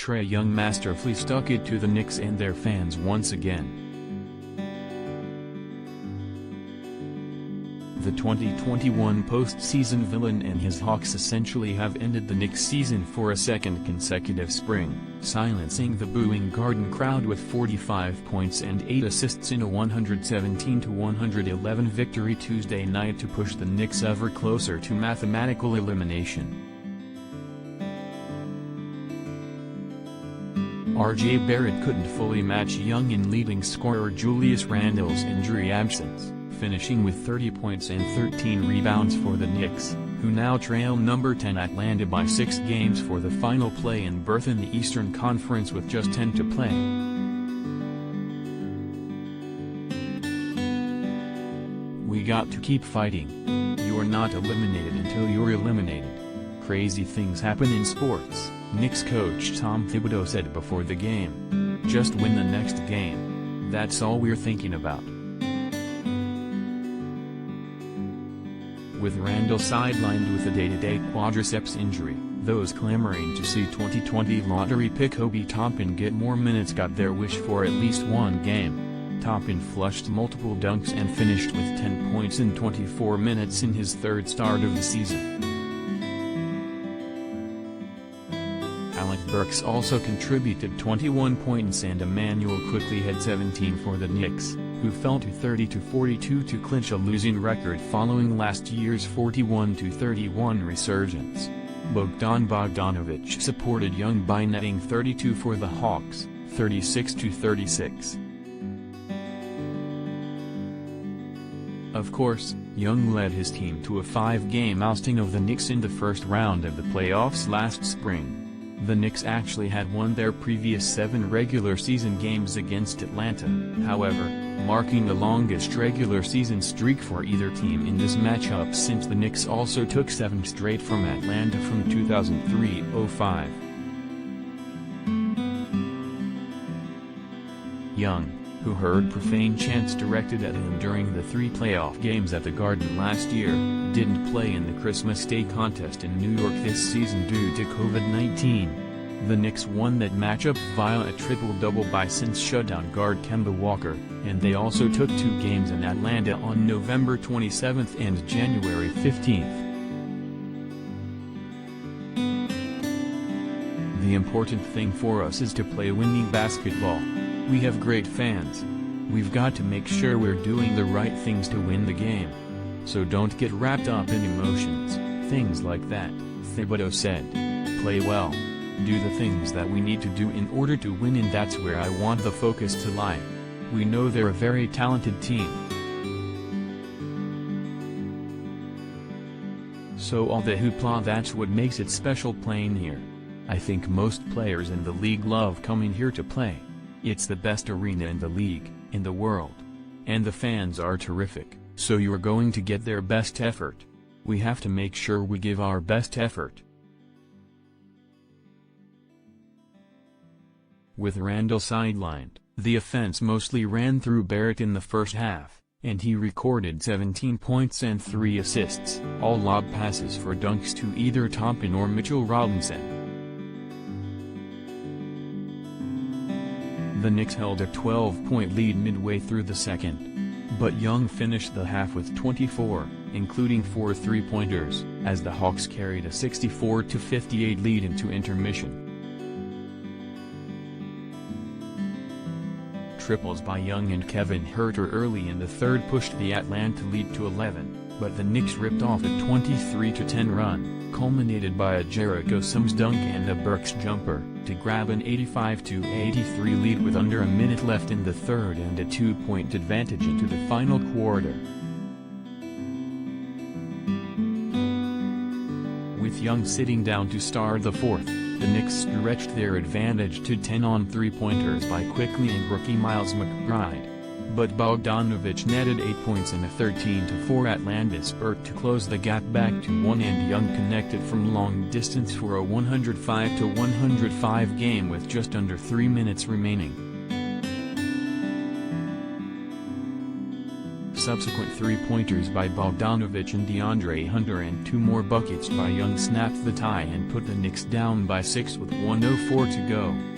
Trae Young masterfully stuck it to the Knicks and their fans once again. The 2021 postseason villain and his Hawks essentially have ended the Knicks season for a second consecutive spring, silencing the booing Garden crowd with 45 points and 8 assists in a 117-111 victory Tuesday night to push the Knicks ever closer to mathematical elimination. RJ Barrett couldn't fully match Young in leading scorer Julius Randle's injury absence, finishing with 30 points and 13 rebounds for the Knicks, who now trail number 10 Atlanta by 6 games for the final play-in berth in the Eastern Conference with just 10 to play. We got to keep fighting. You're not eliminated until you're eliminated. Crazy things happen in sports, Knicks coach Tom Thibodeau said before the game. Just win the next game. That's all we're thinking about. With Randle sidelined with a day-to-day quadriceps injury, those clamoring to see 2020 lottery pick Obi Toppin get more minutes got their wish for at least one game. Toppin flushed multiple dunks and finished with 10 points in 24 minutes in his third start of the season. Alec Burks also contributed 21 points and Emmanuel quickly had 17 for the Knicks, who fell to 30-42 to clinch a losing record following last year's 41-31 resurgence. Bogdan Bogdanović supported Young by netting 32 for the Hawks, 36-36. Of course, Young led his team to a 5-game ousting of the Knicks in the first round of the playoffs last spring. The Knicks actually had won their previous 7 regular season games against Atlanta, however, marking the longest regular season streak for either team in this matchup since the Knicks also took 7 straight from Atlanta from 2003-05. Young, who heard profane chants directed at him during the 3 playoff games at the Garden last year, didn't play in the Christmas Day contest in New York this season due to COVID-19. The Knicks won that matchup via a triple-double by since shutdown guard Kemba Walker, and they also took 2 games in Atlanta on November 27 and January 15. The important thing for us is to play winning basketball. We have great fans. We've got to make sure we're doing the right things to win the game. So don't get wrapped up in emotions, things like that, Thibodeau said. Play well. Do the things that we need to do in order to win, and that's where I want the focus to lie. We know they're a very talented team. So all the hoopla, that's what makes it special playing here. I think most players in the league love coming here to play. It's the best arena in the league, in the world. And the fans are terrific, so you're going to get their best effort. We have to make sure we give our best effort. With Randle sidelined, the offense mostly ran through Barrett in the first half, and he recorded 17 points and 3 assists, all lob passes for dunks to either Toppin or Mitchell Robinson. The Knicks held a 12-point lead midway through the second. But Young finished the half with 24, including 4 3-pointers, as the Hawks carried a 64-58 lead into intermission. Triples by Young and Kevin Huerter early in the third pushed the Atlanta lead to 11, but the Knicks ripped off a 23-10 run, culminated by a Jericho Sims dunk and a Burks jumper, to grab an 85-83 lead with under a minute left in the third and a 2-point advantage into the final quarter. With Young sitting down to start the fourth, the Knicks stretched their advantage to 10 on 3-pointers by quickly and rookie Miles McBride. But Bogdanović netted 8 points in a 13-4 Atlanta spurt to close the gap back to 1, and Young connected from long distance for a 105-105 game with just under 3 minutes remaining. subsequent three-pointers by Bogdanović and DeAndre Hunter and 2 more buckets by Young snapped the tie and put the Knicks down by 6 with 1:04 to go.